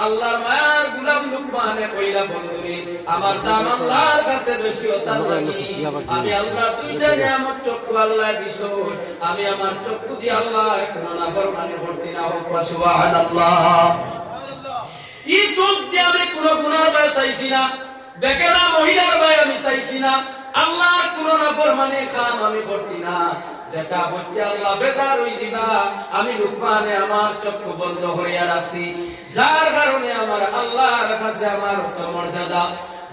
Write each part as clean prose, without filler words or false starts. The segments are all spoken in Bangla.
আল্লাহর মায়ার গোলাম লুকমানে কইলা বন্ধুরে আমার দাম আল্লাহর কাছে বেশি ওতার লাগি আমি আল্লাহ দুইটা নিয়ামত চক্ষু আল্লাহ দিছো আমি আমার চক্ষু দিয়ে আল্লাহর কোনো নাফরমানি করছি না হোক সুবহানাল্লাহ এই চোখ দিয়ে আমি কোনো গুনার ভয় চাইছি না বেকেরা মহিলার ভয় আমি চাইছি না আল্লাহর কোনো নাফরমানি কাম আমি করছি না যেটা বলছে আল্লাহ বেজার হই দিবা আমি লুকমানে আমার চক্ষু বন্ধ করিয়া রাখছি যার কারণে আমার আল্লাহর কাছে আমার উত্তম মর্যাদা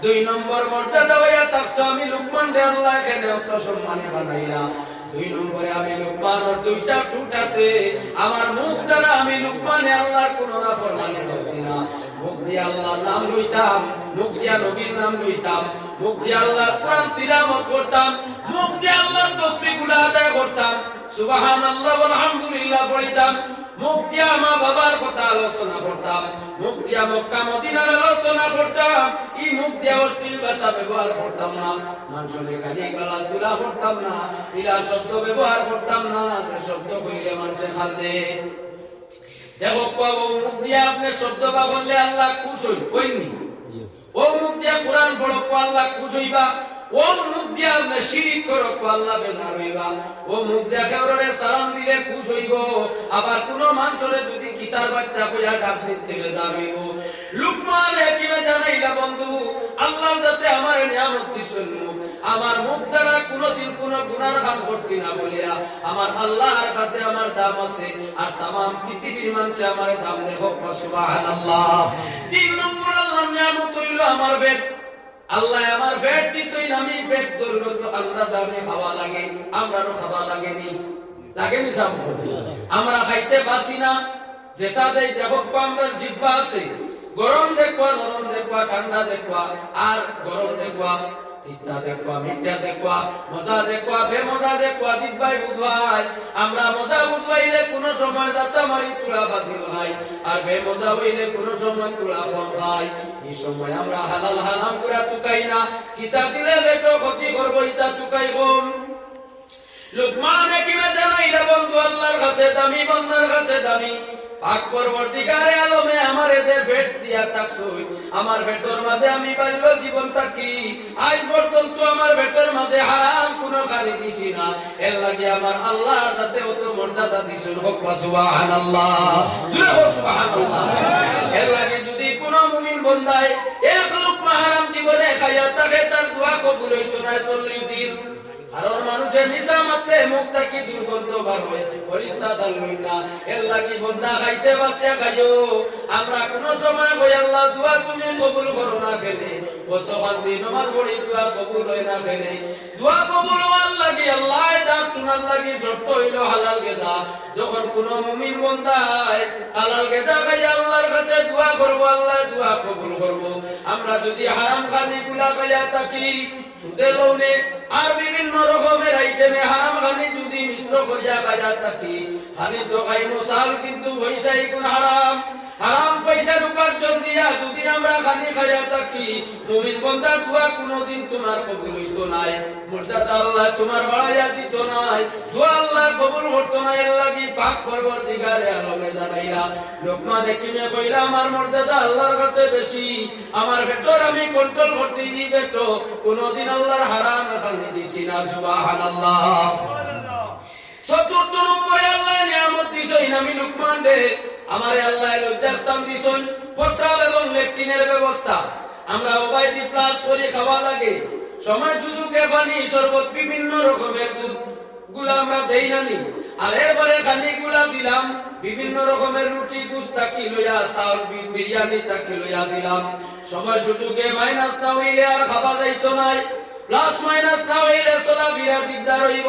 2 নম্বর মর্যাদা হইয়া থাকছে আমি লুকমান রে আল্লাহ এখানে অত সম্মানে বানাইলা 2 নম্বরে আমি লুকমানের দুইটা ঠোঁট আছে আমার মুখ দ্বারা আমি লুকমানে আল্লাহর কোনো নাফরমানি করছি না মুখ দিয়ে আল্লাহর নাম লইতাম মুখ দিয়ে নবীর নাম লইতাম মুখ দিয়ে আল্লাহর কোরআন তিলাওয়াত করতাম মুখ দিয়ে আল্লাহর তাসবিহগুলো আদায় করতাম সুবহানাল্লাহ আলহামদুলিল্লাহ পড়িতাম মুখ দিয়ে মা বাবার কথা আলোচনা করতাম মুখ দিয়ে মক্কা মদিনার আলোচনা করতাম এই মুখ দিয়ে অশ্লীল ভাষা ব্যবহার করতাম না মানুষের গালি গালাজ গুলা করতাম না ইলা শব্দ ব্যবহার করতাম না যে শব্দ কইলে মানুষে খান্দে দেখো ও মুখ দিয়ে আপনি শব্দ বা বললে আল্লাহ খুশ হইনি ও মুখ দিয়ে কোরআন পড়ো আল্লাহ খুশ হইবা ও মুখ দিয়ে আপনি শিরিক করো আল্লাহ বেজার হইবা ও মুখ দিয়ে কেউরে সালাম দিলে খুশ হইব আবার কোন মানুষরে যদি কিতার বাচ্চা কইয়া ডাক দিতে বেজার হইব লুকমান হাকিমে জানাইলা বন্ধু আল্লাহ যাতে আমার নিয়ামত দিছেন আমার মুখ দ্বারা কোনদিন কোন গুনার কাম করছি না বলিয়া আমার আল্লাহর কাছে আমার দাম আছে আর तमाम পৃথিবীর মানুষে আমার দাম দেখো সুবহানাল্লাহ 3 নম্বর আল্লাহর নিয়ামত হইল আমার পেট আল্লাহ আমার পেট দিছই আমি পেট ধরলো তো আমরা জানি খাওয়া লাগে আমরারও খাওয়া লাগেনি সব আমরা খাইতে বাসি না যেটা দেই দেখো আমরা জিহ্বা আছে গরম দেখবা নরম দেখবা ঠান্ডা দেখবা আর গরম দেখবা তিতা দেখবা মিঠা দেখবা মজা দেখবা বেমজা দেখবা জিহ্বাই বুঝবাই আমরা মজা বুঝবাইলে কোন সময় যাতা মারি তুলা ফাজিল খাই আর বেমজা হইলে কোন সময় তুলা কম খাই এই সময় আমরা হালাল হারাম করে তুকাই না কিতা দিলে বেটো ক্ষতি করব ইতা তুকাই কম লুকমান হাকিমে জানাইলা বন্ধু আল্লাহর কাছে দামি বান্দার কাছে দামি পাক পরবর্তীকারে আলমে আমারে যে পেট দিয়া থাকছই আমার পেটের মাঝে আমি বাল্য জীবন থাকি আজ পর্যন্ত আমার পেটের মাঝে হারাম কোনো খালি দিছি না এর লাগি আমার আল্লাহর কাছে অত মর্যাদা দিছেন হোক সুবহানাল্লাহ জুড়ে হোক সুবহানাল্লাহ এর লাগি যদি কোনো মুমিন বান্দায় এক লুকমা হারাম জীবনে খাইয়া থাকে তার দোয়া কবুল হইতো না 40 দিন কারণ মানুষের নিশা মাত্রে মুখটা কি দুর্গন্ধ বার হয় পরিস্তা দালুই না এর লাগি বন্দা খাইতে বাঁচিয়া খাইও আমরা কোন সময় কই আল্লাহ দোয়া তুমি কবুল করো না কেনে কতক্ষণ দিন নামাজ পড়ি দোয়া কবুল হয় না কেনে দোয়া কবুল হওয়ার লাগি আল্লাহ ডাক শোনার লাগি শর্ত হইল হালাল গেজা যখন কোন মুমিন বন্দায় হালাল গেজা খাইয়া আল্লাহর কাছে দোয়া করবো আল্লাহ দোয়া কবুল করবো আমরা যদি হারাম খানি গুলা খাইয়া থাকি সুদে লৌনে আর বিভিন্ন রকমের আইটেমে হারাম খানি যদি মিশ্র করিয়া খাইয়া থাকি খানি তো খাই মশাল কিন্তু পয়সাই কোন হারাম হারাম পয়সার উপার্জন দিয়া যদি আমরা খানি খাইয়া থাকি মুমিন বান্দা দোয়া কোনদিন তোমার কবুল হইতো নাই মর্যাদা আল্লাহ তোমার বাড়াইয়া দিত নাই দোয়া আল্লাহ কবুল করতো না এর লাগি পাক পরবর্তীকারে আলমে জানাইলা লোকমান হাকিমে কইলা আমার মর্যাদা আল্লাহর কাছে বেশি আমার ভেতর আমি কন্ট্রোল করতে দিই বেটো কোনদিন আল্লাহর হারাম খালি দিছি না সুবহানাল্লাহ চতুর্থ নম্বরে আল্লাহ নিয়ামত দিছেন আমি লুকমান রে আমারে আল্লাহ লজ্জাস্থান দিছেন প্রস্রাব এবং ল্যাট্রিনের ব্যবস্থা আমরা ওবাইদি প্লাস করে খাওয়া লাগে সময় সুযোগে পানি শরবত বিভিন্ন রকমের দুধ গুলা আমরা দেই নানি আর এরপরে খানি গুলা দিলাম বিভিন্ন রকমের রুটি গুস্তা কি লইয়া চাউল বিরিয়ানি তাকি লইয়া দিলাম সময় সুযোগে মাইনাস না হইলে আর খাওয়া যাইতো নাই প্লাস মাইনাস না হইলে চলা বিরাট দিকদার হইব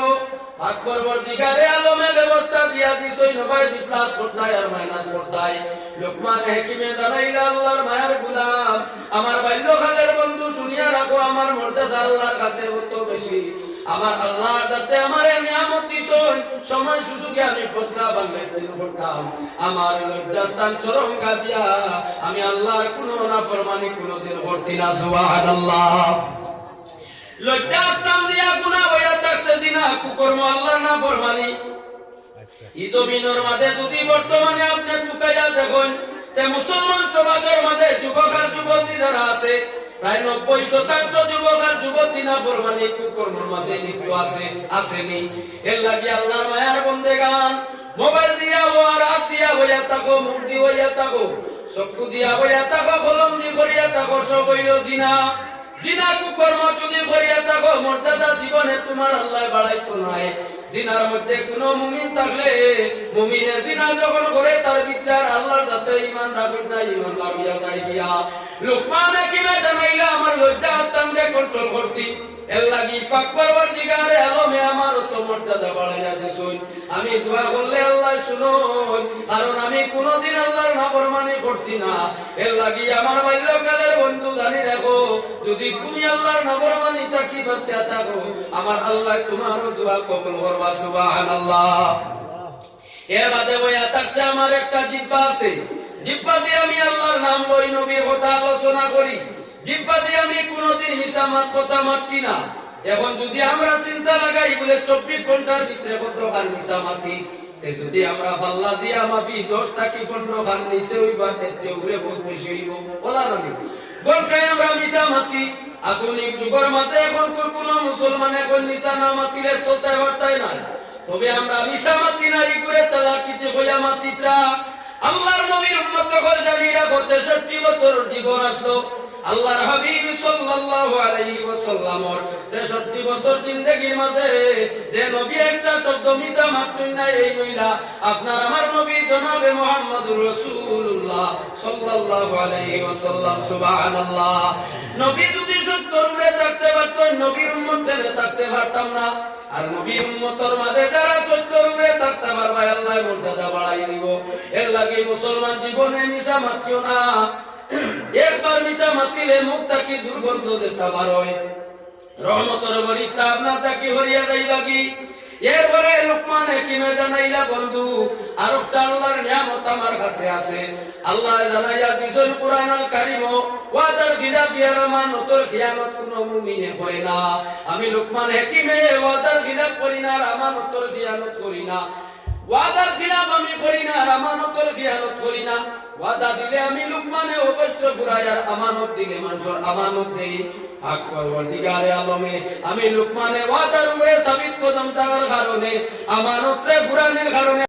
পাক পরবর্তীকারে আলমে ব্যবস্থা দিয়া দিছই নবাই দি প্লাস করতাই আর মাইনাস করতাই লোকমান হাকিমে জানাইলা আল্লাহর মায়ার গোলাম আমার বাল্যকালের বন্ধু শুনিয়া রাখো আমার মর্যাদা আল্লাহর কাছে কত বেশি আমার আল্লাহ যাতে আমারে নিয়ামত দিছেন সময় সুযোগে আমি প্রস্রাব আর ল্যাট্রিন করতাম আমার লজ্জাস্থান চরম কাঁদিয়া আমি আল্লাহর কোনো নাফরমানি কোনোদিন করছি না সুবহানাল্লাহ লজ্জাস্থান দিয়া গুনাহ হইয়া থাকছে জিনা কুকর্ম আল্লাহর নাফরমানি ইদমিনের মাঝে যদি বর্তমানে আপনি তুকাইয়া দেখুন তে মুসলমান সমাজের মধ্যে যুবক আর যুবতী যারা আছে প্রায় 90% যুবক আর যুবতী নাফরমানি কুকর্মের মধ্যে লিপ্ত আছে, আসেনি? এর লাগি আল্লাহর মায়ার বন্দেগান মোবাইল দিয়া ও আর হাত দিয়া হইয়া থাকো, মুখ দি হইয়া থাকো, চক্ষু দিয়া হইয়া থাকো, কলম দি করিয়া থাকো, সব হইল জিনা। জিনা কুকর্ম যদি করিয়া থাকো, মর্যাদা জীবনে তোমার আল্লাহ বাড়াইতো নাই। জিনার মধ্যে কোন মুমিন থাকলে মুমিনে জিনা যখন করে তার ভিতরে আল্লাহর কাছে ঈমান রাখবে না, ঈমান বাড়িয়া যায় গিয়া। লোকমান হাকিমে জানাইলা আমার লজ্জা আস্তামরে কন্ট্রোল করছি, এর লাগি পাক পরওয়ারদিগারে আলমে আমার তো মর্যাদা বাড়াইয়া দিছুন। আমি দোয়া করলে আল্লাহ শুনুন, কারণ আমি কোনদিন আল্লাহর নাফরমানি করছি না। এর লাগি আমার বাল্যকালের বন্ধু জানি রাখো, যদি তুমি আল্লাহর নাফরমানি থাকি বাঁচিয়া থাকো, আমার আল্লাহ তোমার দোয়া কবুল করবা। সুবহানাল্লাহ। এর বাদে বইয়া থাকছে আমার একটা জিহ্বা আছে, জিহ্বা দিয়ে আমি আল্লাহর নাম লই, নবীর কথা আলোচনা করি। জিহ্বা দিয়ে আমি কোনদিন মিছা কথা মারছি না। এখন যদি আমরা চিন্তা লাগাই বলে 24 ঘন্টার ভিতরে কত খান মিছা মাতি, যদি আমরা পাল্লা দিয়া মাপি 10টা কি 15 খান নিচে হইবার দেখছে উপরে বহুত বেশি হইব, বলা না বলকাই আমরা মিছা মাতি। আধুনিক যুগের মাঝে এখন কোন মুসলমান এখন মিছা না মাতিলে চলতে পারতাই না। তবে আমরা মিছা মাতি না, ই করে চালাকিতে হইয়া মাতিত্রা। আল্লাহর নবীর উম্মত করে জানিয়ে রাখো, 63 বছর জীবন আসলো। আল্লাহর হাবিব সাল্লাল্লাহু আলাইহি ওয়াসাল্লামর 63 বছর জিন্দেগির মধ্যে যে নবী একটা শব্দ মিছা মাত্রই না, এই নইলা আপনার আমার নবী জনাবে মুহাম্মদুর রাসূলুল্লাহ সাল্লাল্লাহু আলাইহি ওয়াসাল্লাম। সুবহানাল্লাহ। নবী যদি সত্যর উপরে থাকতে পারত, নবীর উম্মত ছেড়ে থাকতে পারতাম না। আর নবীর উম্মতের মাঝে যারা সত্যর উপরে থাকতে পারবে আল্লাহ মর্যাদা বাড়াই দিব। এর লাগি মুসলমান জীবনে মিছা মাতিও না। একবার মিছা মাতিলে মুখটা কি দুর্গন্ধ যেটা বার হয়, রহমতের বরিতা আপনার তাকে হরিয়া যাইবা কি। এরপরে লোকমান হাকিমে জানাইলা বন্ধু আর একটা আল্লাহর নিয়ামত আমার কাছে আছে। আল্লাহ জানাইয়া দিছেন কুরআনুল কারীম, ওয়াদার খিলাফ ইয়ার আমানতর খিয়ানত কোন মুমিনে করে না। আমি লোকমান হাকিমে ওয়াদার খিলাফ করি না, আর আমানতর খিয়ানত করি না। ওয়াদার খিলাফ আমি করি না, আর আমানতের খিয়ানত করি না। ওয়াদা দিলে আমি লোকমানে অবশ্য ফুরাই, আর আমানত দিলে মানুষের আমানত দেই। পাক পরওয়ারদিগারে আলমে আমি লোকমানে ওয়াদার উপরে সাবিত কদম থাকার কারণে, আমানতরে ফুরানোর কারণে